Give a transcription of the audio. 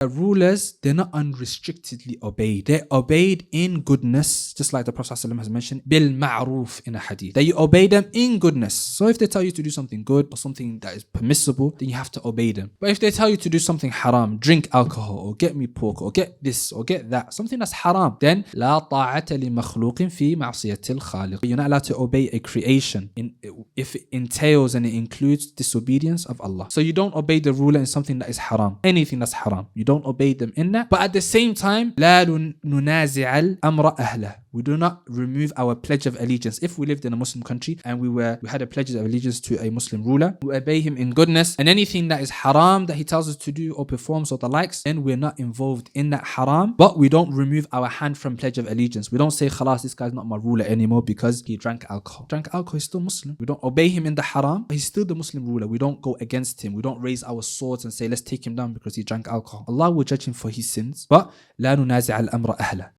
Rulers, they're not unrestrictedly obeyed. They're obeyed in goodness, just like the Prophet ﷺ has mentioned, bil ma'roof in a hadith. That you obey them in goodness. So if they tell you to do something good or something that is permissible, then you have to obey them. But if they tell you to do something haram, drink alcohol or get meat pork or get this or get that, something that's haram, then لا طاعة لمخلوق في معصية الخالق. You're not allowed to obey a creation if it entails and it includes disobedience of Allah. So you don't obey the ruler in something that is haram. Anything that's haram, you don't obey them in that. But at the same time, لا ننازع الأمر أهله. We do not remove our pledge of allegiance. If we lived in a Muslim country and we had a pledge of allegiance to a Muslim ruler, we obey him in goodness, and anything that is haram that he tells us to do or performs or the likes, then we're not involved in that haram. But we don't remove our hand from pledge of allegiance. We don't say, khalas, this guy's not my ruler anymore because he drank alcohol. Drank alcohol, he's still Muslim. We don't obey him in the haram, but he's still the Muslim ruler. We don't go against him. We don't raise our swords and say, let's take him down because he drank alcohol. Allah will judge him for his sins, but لا ننازع الأمر أهله.